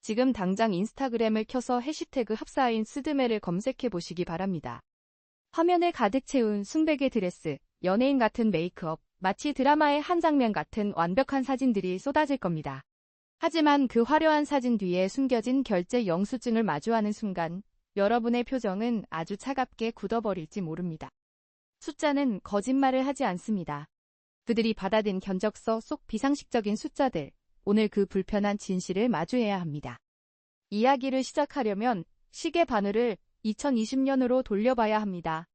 지금 당장 인스타그램을 켜서 해시태그 합사인 스드메를 검색해 보시기 바랍니다. 화면을 가득 채운 순백의 드레스, 연예인 같은 메이크업, 마치 드라마의 한 장면 같은 완벽한 사진들이 쏟아질 겁니다. 하지만 그 화려한 사진 뒤에 숨겨진 결제 영수증을 마주하는 순간 여러분의 표정은 아주 차갑게 굳어버릴지 모릅니다. 숫자는 거짓말을 하지 않습니다. 그들이 받아든 견적서 속 비상식적인 숫자들, 오늘 그 불편한 진실을 마주해야 합니다. 이야기를 시작하려면 시계 바늘을 2020년으로 돌려봐야 합니다.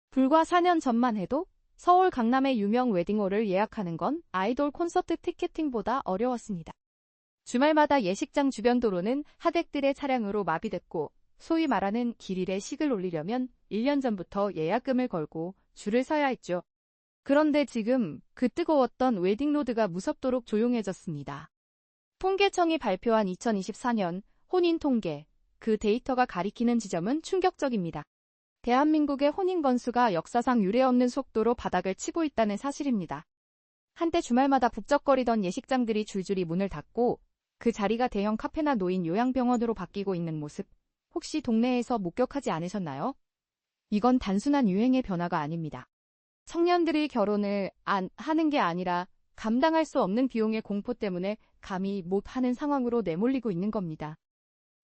불과 4년 전만 해도 서울 강남의 유명 웨딩홀을 예약하는 건 아이돌 콘서트 티켓팅보다 어려웠습니다. 주말마다 예식장 주변 도로는 하객들의 차량으로 마비됐고 소위 말하는 길일에 식을 올리려면 1년 전부터 예약금을 걸고 줄을 서야 했죠. 그런데 지금 그 뜨거웠던 웨딩로드가 무섭도록 조용해졌습니다. 통계청이 발표한 2024년 혼인 통계, 그 데이터가 가리키는 지점은 충격적입니다. 대한민국의 혼인 건수가 역사상 유례없는 속도로 바닥을 치고 있다는 사실입니다. 한때 주말마다 북적거리던 예식장들이 줄줄이 문을 닫고 그 자리가 대형 카페나 노인 요양병원으로 바뀌고 있는 모습, 혹시 동네에서 목격하지 않으셨나요? 이건 단순한 유행의 변화가 아닙니다. 청년들이 결혼을 안 하는 게 아니라 감당할 수 없는 비용의 공포 때문에 감히 못하는 상황으로 내몰리고 있는 겁니다.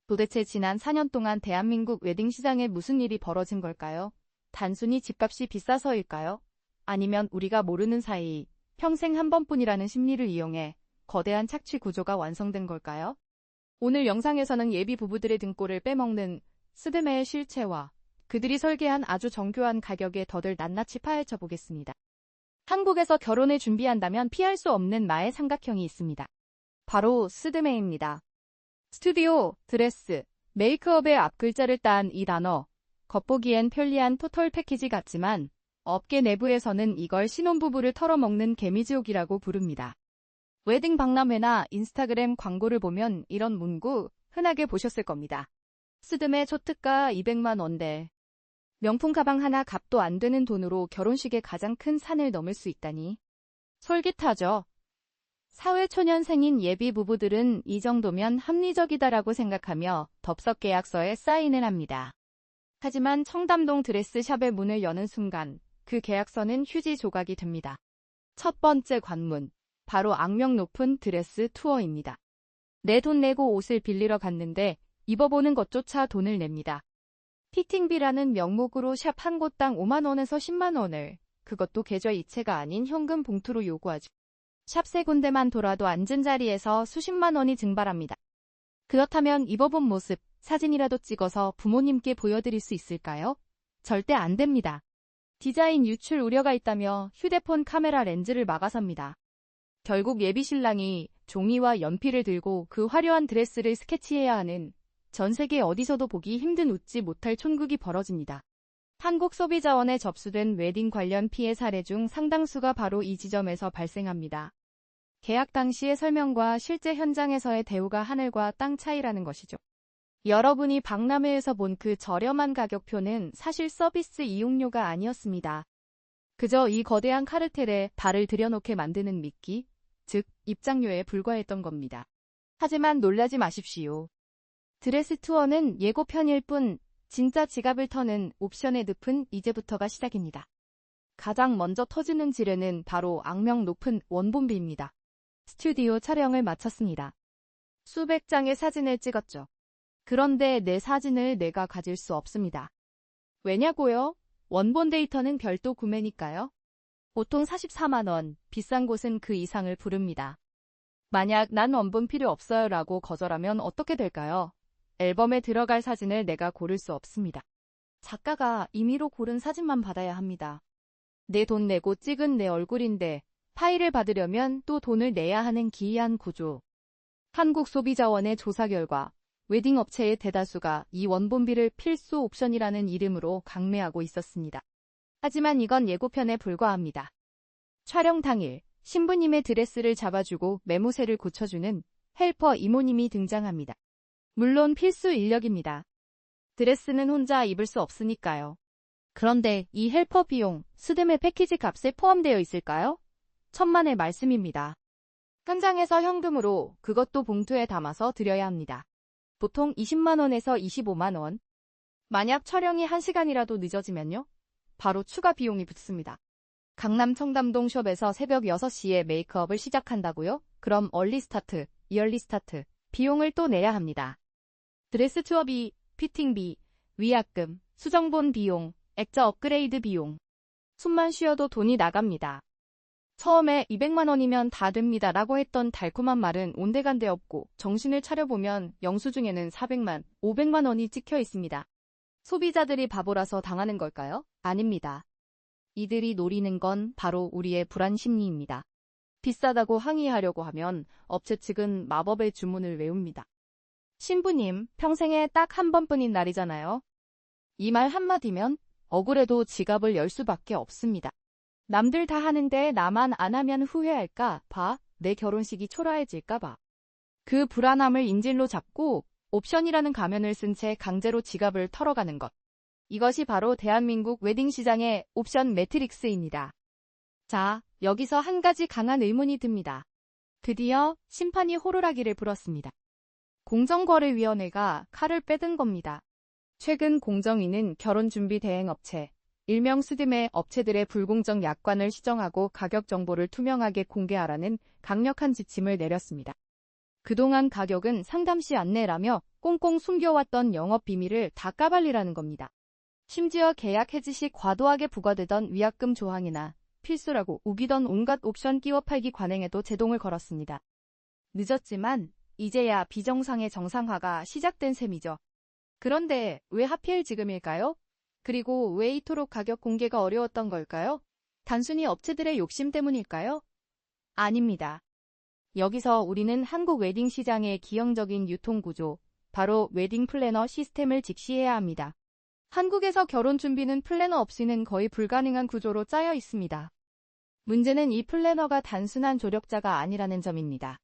도대체 지난 4년 동안 대한민국 웨딩 시장에 무슨 일이 벌어진 걸까요? 단순히 집값이 비싸서일까요? 아니면 우리가 모르는 사이 평생 한 번뿐이라는 심리를 이용해 거대한 착취 구조가 완성된 걸까요? 오늘 영상에서는 예비 부부들의 등골을 빼먹는 스드메의 실체와 그들이 설계한 아주 정교한 가격에 더들 낱낱이 파헤쳐 보겠습니다. 한국에서 결혼을 준비한다면 피할 수 없는 마의 삼각형이 있습니다. 바로 스드메입니다. 스튜디오, 드레스, 메이크업의 앞글자를 딴 이 단어, 겉보기엔 편리한 토털 패키지 같지만 업계 내부에서는 이걸 신혼부부를 털어먹는 개미지옥이라고 부릅니다. 웨딩 박람회나 인스타그램 광고를 보면 이런 문구 흔하게 보셨을 겁니다. 스드메 초특가 200만 원대. 명품 가방 하나 값도 안 되는 돈으로 결혼식의 가장 큰 산을 넘을 수 있다니. 솔깃하죠. 사회초년생인 예비 부부들은 이 정도면 합리적이다라고 생각하며 덥석 계약서에 사인을 합니다. 하지만 청담동 드레스샵의 문을 여는 순간 그 계약서는 휴지 조각이 됩니다. 첫 번째 관문, 바로 악명 높은 드레스 투어입니다. 내 돈 내고 옷을 빌리러 갔는데 입어보는 것조차 돈을 냅니다. 피팅비라는 명목으로 샵 한 곳당 5만 원에서 10만 원을, 그것도 계좌 이체가 아닌 현금 봉투로 요구하죠. 샵 3군데만 돌아도 앉은 자리에서 수십만 원이 증발합니다. 그렇다면 입어본 모습, 사진이라도 찍어서 부모님께 보여드릴 수 있을까요? 절대 안 됩니다. 디자인 유출 우려가 있다며 휴대폰 카메라 렌즈를 막아섭니다. 결국 예비신랑이 종이와 연필을 들고 그 화려한 드레스를 스케치해야 하는 전 세계 어디서도 보기 힘든 웃지 못할 촌극이 벌어집니다. 한국소비자원에 접수된 웨딩 관련 피해 사례 중 상당수가 바로 이 지점에서 발생합니다. 계약 당시의 설명과 실제 현장에서의 대우가 하늘과 땅 차이라는 것이죠. 여러분이 박람회에서 본 그 저렴한 가격표는 사실 서비스 이용료가 아니었습니다. 그저 이 거대한 카르텔에 발을 들여놓게 만드는 미끼, 즉 입장료에 불과했던 겁니다. 하지만 놀라지 마십시오. 드레스 투어는 예고편일 뿐 진짜 지갑을 터는 옵션의 늪은 이제부터가 시작입니다. 가장 먼저 터지는 지뢰는 바로 악명 높은 원본비입니다. 스튜디오 촬영을 마쳤습니다. 수백 장의 사진을 찍었죠. 그런데 내 사진을 내가 가질 수 없습니다. 왜냐고요? 원본 데이터는 별도 구매니까요. 보통 44만 원, 비싼 곳은 그 이상을 부릅니다. 만약 난 원본 필요 없어요 라고 거절하면 어떻게 될까요? 앨범에 들어갈 사진을 내가 고를 수 없습니다. 작가가 임의로 고른 사진만 받아야 합니다. 내 돈 내고 찍은 내 얼굴인데 파일을 받으려면 또 돈을 내야 하는 기이한 구조. 한국소비자원의 조사 결과 웨딩 업체의 대다수가 이 원본비를 필수 옵션이라는 이름으로 강매하고 있었습니다. 하지만 이건 예고편에 불과합니다. 촬영 당일 신부님의 드레스를 잡아주고 매무새를 고쳐주는 헬퍼 이모님이 등장합니다. 물론 필수 인력입니다. 드레스는 혼자 입을 수 없으니까요. 그런데 이 헬퍼 비용, 스드메 패키지 값에 포함되어 있을까요? 천만의 말씀입니다. 현장에서 현금으로, 그것도 봉투에 담아서 드려야 합니다. 보통 20만 원에서 25만 원. 만약 촬영이 1시간이라도 늦어지면요? 바로 추가 비용이 붙습니다. 강남 청담동 숍에서 새벽 6시에 메이크업을 시작한다고요? 그럼 얼리 스타트, 이얼리 스타트, 비용을 또 내야 합니다. 드레스 투어비, 피팅비, 위약금, 수정본 비용, 액자 업그레이드 비용. 숨만 쉬어도 돈이 나갑니다. 처음에 200만 원이면 다 됩니다 라고 했던 달콤한 말은 온데간데 없고 정신을 차려보면 영수증에는 400만, 500만 원이 찍혀 있습니다. 소비자들이 바보라서 당하는 걸까요? 아닙니다. 이들이 노리는 건 바로 우리의 불안 심리입니다. 비싸다고 항의하려고 하면 업체 측은 마법의 주문을 외웁니다. 신부님, 평생에 딱 한 번뿐인 날이잖아요. 이 말 한마디면 억울해도 지갑을 열 수밖에 없습니다. 남들 다 하는데 나만 안 하면 후회할까 봐, 내 결혼식이 초라해질까 봐. 그 불안함을 인질로 잡고 옵션이라는 가면을 쓴 채 강제로 지갑을 털어가는 것. 이것이 바로 대한민국 웨딩 시장의 옵션 매트릭스입니다. 자, 여기서 한 가지 강한 의문이 듭니다. 드디어 심판이 호루라기를 불었습니다. 공정거래위원회가 칼을 빼든 겁니다. 최근 공정위는 결혼준비대행업체, 일명 스드메 업체들의 불공정 약관을 시정하고 가격 정보를 투명하게 공개하라는 강력한 지침을 내렸습니다. 그동안 가격은 상담시 안내라며 꽁꽁 숨겨왔던 영업 비밀을 다 까발리라는 겁니다. 심지어 계약 해지 시 과도하게 부과되던 위약금 조항이나 필수라고 우기던 온갖 옵션 끼워 팔기 관행에도 제동을 걸었습니다. 늦었지만 이제야 비정상의 정상화가 시작된 셈이죠. 그런데 왜 하필 지금일까요? 그리고 왜 이토록 가격 공개가 어려웠던 걸까요? 단순히 업체들의 욕심 때문일까요? 아닙니다. 여기서 우리는 한국 웨딩 시장의 기형적인 유통구조, 바로 웨딩 플래너 시스템을 직시해야 합니다. 한국에서 결혼 준비는 플래너 없이는 거의 불가능한 구조로 짜여 있습니다. 문제는 이 플래너가 단순한 조력자가 아니라는 점입니다.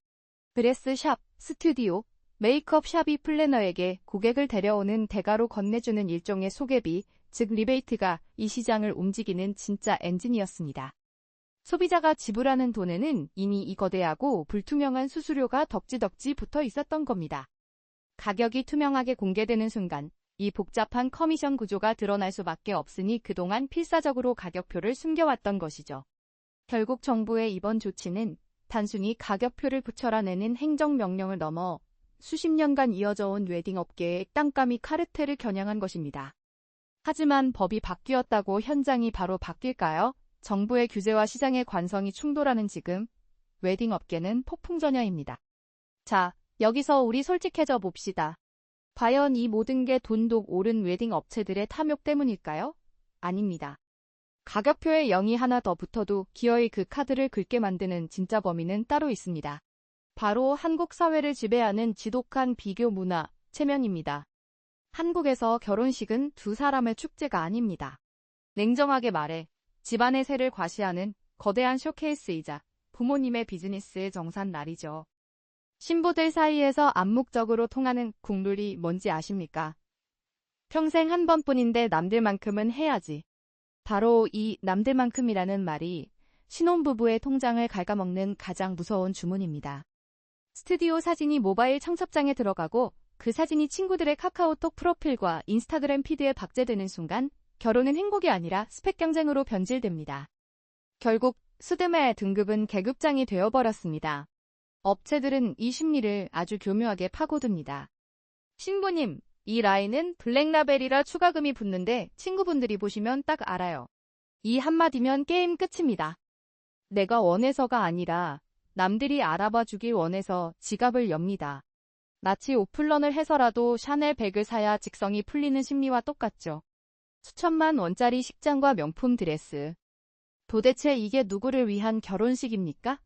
드레스샵, 스튜디오, 메이크업 샵이 플래너에게 고객을 데려오는 대가로 건네주는 일종의 소개비, 즉 리베이트가 이 시장을 움직이는 진짜 엔진이었습니다. 소비자가 지불하는 돈에는 이미 이 거대하고 불투명한 수수료가 덕지덕지 붙어 있었던 겁니다. 가격이 투명하게 공개되는 순간 이 복잡한 커미션 구조가 드러날 수밖에 없으니 그동안 필사적으로 가격표를 숨겨왔던 것이죠. 결국 정부의 이번 조치는 단순히 가격표를 붙여라내는 행정명령을 넘어 수십 년간 이어져 온 웨딩업계의 땅감이 카르텔을 겨냥한 것입니다. 하지만 법이 바뀌었다고 현장이 바로 바뀔까요? 정부의 규제와 시장의 관성이 충돌하는 지금 웨딩업계는 폭풍전야입니다. 자, 여기서 우리 솔직해져 봅시다. 과연 이 모든 게 돈독 오른 웨딩 업체들의 탐욕 때문일까요? 아닙니다. 가격표에 0이 하나 더 붙어도 기어이 그 카드를 긁게 만드는 진짜 범인은 따로 있습니다. 바로 한국 사회를 지배하는 지독한 비교 문화, 체면입니다. 한국에서 결혼식은 두 사람의 축제가 아닙니다. 냉정하게 말해 집안의 세를 과시하는 거대한 쇼케이스이자 부모님의 비즈니스의 정산날이죠. 신부들 사이에서 암묵적으로 통하는 국룰이 뭔지 아십니까? 평생 한 번뿐인데 남들만큼은 해야지. 바로 이 남들만큼이라는 말이 신혼부부의 통장을 갉아먹는 가장 무서운 주문입니다. 스튜디오 사진이 모바일 청첩장에 들어가고 그 사진이 친구들의 카카오톡 프로필과 인스타그램 피드에 박제되는 순간 결혼은 행복이 아니라 스펙 경쟁으로 변질됩니다. 결국 스드메 등급은 계급장이 되어버렸습니다. 업체들은 이 심리를 아주 교묘하게 파고듭니다. 신부님, 이 라인은 블랙라벨이라 추가금이 붙는데 친구분들이 보시면 딱 알아요. 이 한마디면 게임 끝입니다. 내가 원해서가 아니라 남들이 알아봐 주길 원해서 지갑을 엽니다. 마치 오플런을 해서라도 샤넬 백을 사야 직성이 풀리는 심리와 똑같죠. 수천만 원짜리 식장과 명품 드레스. 도대체 이게 누구를 위한 결혼식입니까?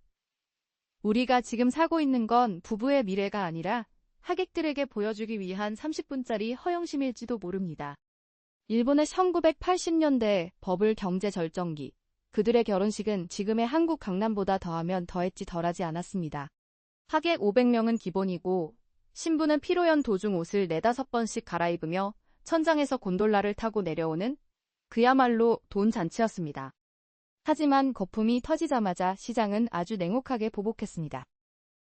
우리가 지금 사고 있는 건 부부의 미래가 아니라 하객들에게 보여주기 위한 30분짜리 허영심일지도 모릅니다. 일본의 1980년대 버블 경제 절정기. 그들의 결혼식은 지금의 한국 강남보다 더하면 더했지 덜하지 않았습니다. 하객 500명은 기본이고 신부는 피로연 도중 옷을 4-5번씩 갈아입으며 천장에서 곤돌라를 타고 내려오는 그야말로 돈 잔치였습니다. 하지만 거품이 터지자마자 시장은 아주 냉혹하게 보복했습니다.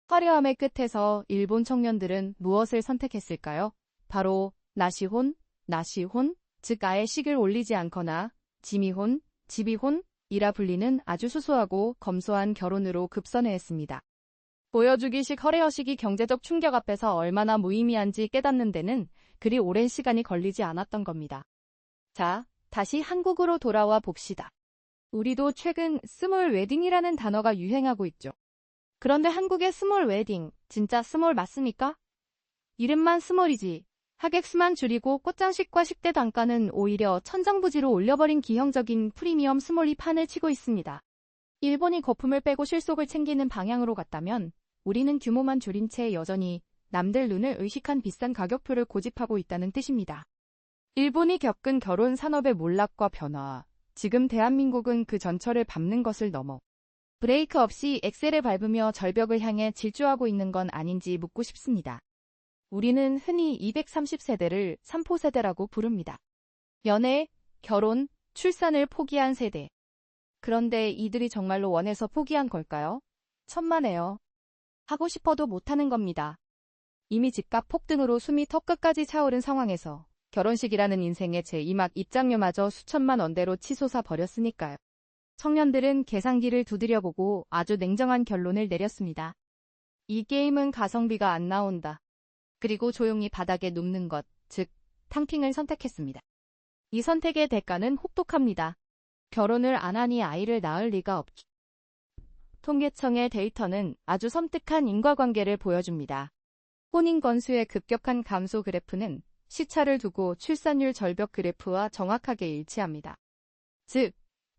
화려함의 끝에서 일본 청년들은 무엇을 선택했을까요? 바로 나시혼, 즉 아예 식을 올리지 않거나 지미혼, 집이혼이라 불리는 아주 수수하고 검소한 결혼으로 급선회했습니다. 보여주기식 커리어식이 경제적 충격 앞에서 얼마나 무의미한지 깨닫는 데는 그리 오랜 시간이 걸리지 않았던 겁니다. 자, 다시 한국으로 돌아와 봅시다. 우리도 최근 스몰 웨딩이라는 단어가 유행하고 있죠. 그런데 한국의 스몰 웨딩, 진짜 스몰 맞습니까? 이름만 스몰이지. 하객 수만 줄이고 꽃장식과 식대 단가는 오히려 천정부지로 올려버린 기형적인 프리미엄 스몰이 판을 치고 있습니다. 일본이 거품을 빼고 실속을 챙기는 방향으로 갔다면 우리는 규모만 줄인 채 여전히 남들 눈을 의식한 비싼 가격표를 고집하고 있다는 뜻입니다. 일본이 겪은 결혼 산업의 몰락과 변화, 지금 대한민국은 그 전철을 밟는 것을 넘어 브레이크 없이 엑셀을 밟으며 절벽을 향해 질주하고 있는 건 아닌지 묻고 싶습니다. 우리는 흔히 230세대를 3포세대라고 부릅니다. 연애, 결혼, 출산을 포기한 세대. 그런데 이들이 정말로 원해서 포기한 걸까요? 천만에요. 하고 싶어도 못하는 겁니다. 이미 집값 폭등으로 숨이 턱끝까지 차오른 상황에서 결혼식이라는 인생의 제2막 입장료마저 수천만 원대로 치솟아 버렸으니까요. 청년들은 계산기를 두드려보고 아주 냉정한 결론을 내렸습니다. 이 게임은 가성비가 안 나온다. 그리고 조용히 바닥에 눕는 것, 즉 탕핑을 선택했습니다. 이 선택의 대가는 혹독합니다. 결혼을 안 하니 아이를 낳을 리가 없죠. 통계청의 데이터는 아주 섬뜩한 인과관계를 보여줍니다. 혼인 건수의 급격한 감소 그래프는 시차를 두고 출산율 절벽 그래프와 정확하게 일치합니다. 즉,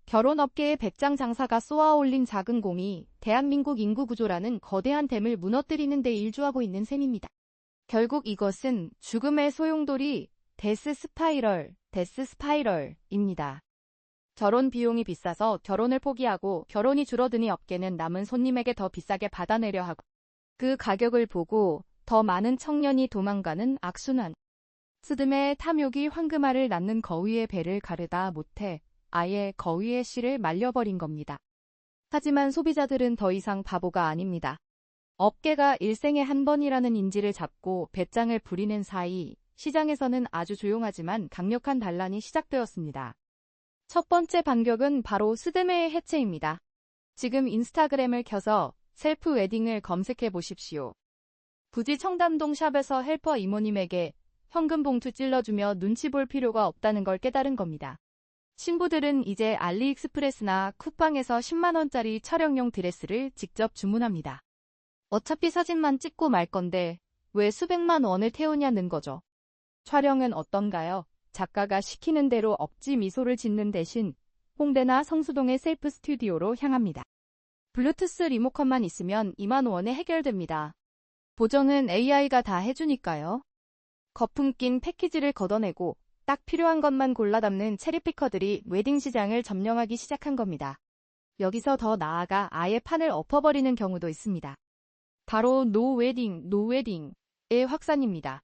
결혼업계의 배짱 장사가 쏘아올린 작은 공이 대한민국 인구구조라는 거대한 댐을 무너뜨리는 데 일조하고 있는 셈입니다. 결국 이것은 죽음의 소용돌이 데스 스파이럴입니다. 결혼 비용이 비싸서 결혼을 포기하고 결혼이 줄어드니 업계는 남은 손님에게 더 비싸게 받아내려 하고 그 가격을 보고 더 많은 청년이 도망가는 악순환. 스드메 탐욕이 황금알을 낳는 거위의 배를 가르다 못해 아예 거위의 씨를 말려버린 겁니다. 하지만 소비자들은 더 이상 바보가 아닙니다. 업계가 일생에 한 번이라는 인지를 잡고 배짱을 부리는 사이 시장에서는 아주 조용하지만 강력한 단란이 시작되었습니다. 첫 번째 반격은 바로 스드메의 해체입니다. 지금 인스타그램을 켜서 셀프 웨딩을 검색해 보십시오. 굳이 청담동 샵에서 헬퍼 이모님에게 현금 봉투 찔러주며 눈치 볼 필요가 없다는 걸 깨달은 겁니다. 신부들은 이제 알리익스프레스나 쿠팡에서 10만원짜리 촬영용 드레스를 직접 주문합니다. 어차피 사진만 찍고 말 건데 왜 수백만 원을 태우냐는 거죠. 촬영은 어떤가요? 작가가 시키는 대로 억지 미소를 짓는 대신 홍대나 성수동의 셀프 스튜디오로 향합니다. 블루투스 리모컨만 있으면 2만 원에 해결됩니다. 보정은 AI가 다 해주니까요. 거품 낀 패키지를 걷어내고 딱 필요한 것만 골라 담는 체리피커들이 웨딩 시장을 점령하기 시작한 겁니다. 여기서 더 나아가 아예 판을 엎어버리는 경우도 있습니다. 바로 노웨딩의 확산입니다.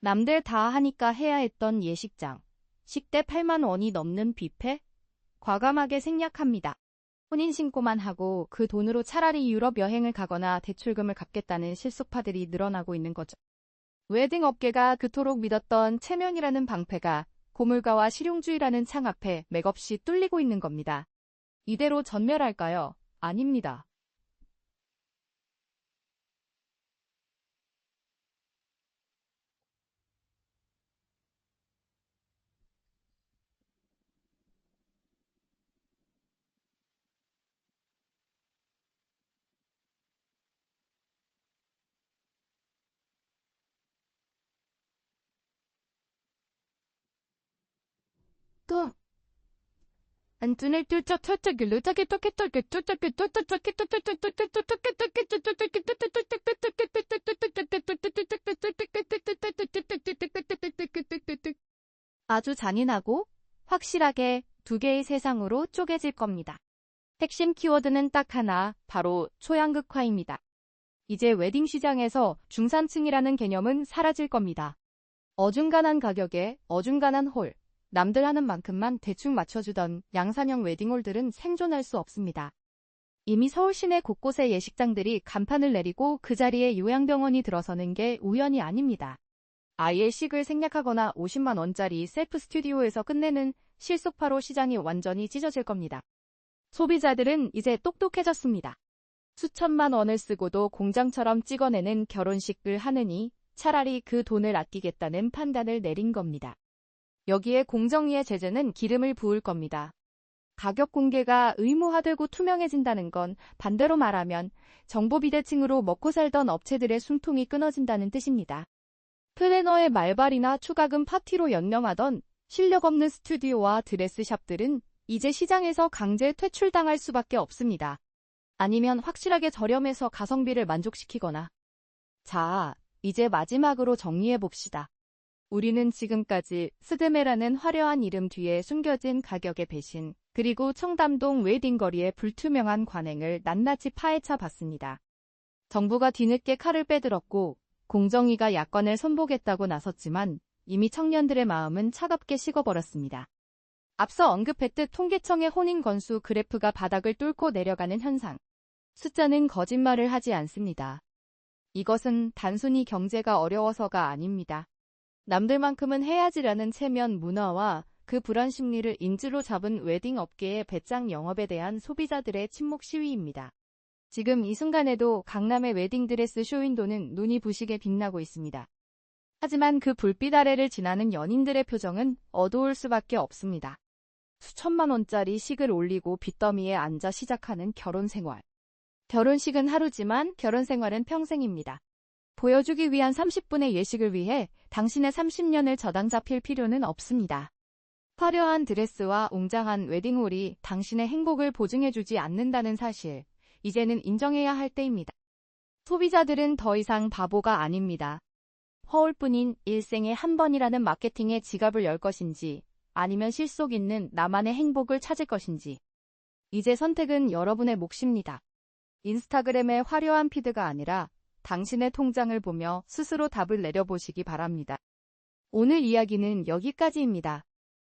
남들 다 하니까 해야 했던 예식장, 식대 8만 원이 넘는 뷔페? 과감하게 생략합니다. 혼인신고만 하고 그 돈으로 차라리 유럽 여행을 가거나 대출금을 갚겠다는 실속파들이 늘어나고 있는 거죠. 웨딩 업계가 그토록 믿었던 체면이라는 방패가 고물가와 실용주의라는 창 앞에 맥없이 뚫리고 있는 겁니다. 이대로 전멸할까요? 아닙니다. 또 안tun을 뚫쳐 털떡일로 따게 또게 또게 또게 또게 아주 잔인하고 확실하게 두 개의 세상으로 쪼개질 겁니다. 핵심 키워드는 딱 하나, 바로 초양극화입니다. 이제 웨딩 시장에서 중산층이라는 개념은 사라질 겁니다. 어중간한 가격에 어중간한 홀, 남들 하는 만큼만 대충 맞춰주던 양산형 웨딩홀들은 생존할 수 없습니다. 이미 서울 시내 곳곳에 예식장들이 간판을 내리고 그 자리에 요양병원이 들어서는 게 우연이 아닙니다. 아이의 식을 생략하거나 50만 원짜리 셀프 스튜디오에서 끝내는 실속파로 시장이 완전히 찢어질 겁니다. 소비자들은 이제 똑똑해졌습니다. 수천만 원을 쓰고도 공장처럼 찍어내는 결혼식을 하느니 차라리 그 돈을 아끼겠다는 판단을 내린 겁니다. 여기에 공정위의 제재는 기름을 부을 겁니다. 가격 공개가 의무화되고 투명해진다는 건 반대로 말하면 정보 비대칭으로 먹고 살던 업체들의 숨통이 끊어진다는 뜻입니다. 플래너의 말발이나 추가금 파티로 연명하던 실력 없는 스튜디오와 드레스샵들은 이제 시장에서 강제 퇴출당할 수밖에 없습니다. 아니면 확실하게 저렴해서 가성비를 만족시키거나. 자, 이제 마지막으로 정리해봅시다. 우리는 지금까지 스드메라는 화려한 이름 뒤에 숨겨진 가격의 배신, 그리고 청담동 웨딩거리의 불투명한 관행을 낱낱이 파헤쳐 봤습니다. 정부가 뒤늦게 칼을 빼들었고 공정위가 야권을 선보겠다고 나섰지만 이미 청년들의 마음은 차갑게 식어버렸습니다. 앞서 언급했듯 통계청의 혼인 건수 그래프가 바닥을 뚫고 내려가는 현상. 숫자는 거짓말을 하지 않습니다. 이것은 단순히 경제가 어려워서가 아닙니다. 남들만큼은 해야지라는 체면 문화와 그 불안 심리를 인지로 잡은 웨딩 업계의 배짱 영업에 대한 소비자들의 침묵 시위입니다. 지금 이 순간에도 강남의 웨딩드레스 쇼윈도는 눈이 부시게 빛나고 있습니다. 하지만 그 불빛 아래를 지나는 연인들의 표정은 어두울 수밖에 없습니다. 수천만 원짜리 식을 올리고 빚더미에 앉아 시작하는 결혼 생활. 결혼식은 하루지만 결혼 생활은 평생입니다. 보여주기 위한 30분의 예식을 위해 당신의 30년을 저당 잡힐 필요는 없습니다. 화려한 드레스와 웅장한 웨딩홀이 당신의 행복을 보증해주지 않는다는 사실, 이제는 인정해야 할 때입니다. 소비자들은 더 이상 바보가 아닙니다. 허울뿐인 일생에 한 번이라는 마케팅에 지갑을 열 것인지, 아니면 실속 있는 나만의 행복을 찾을 것인지. 이제 선택은 여러분의 몫입니다. 인스타그램의 화려한 피드가 아니라 당신의 통장을 보며 스스로 답을 내려보시기 바랍니다. 오늘 이야기는 여기까지입니다.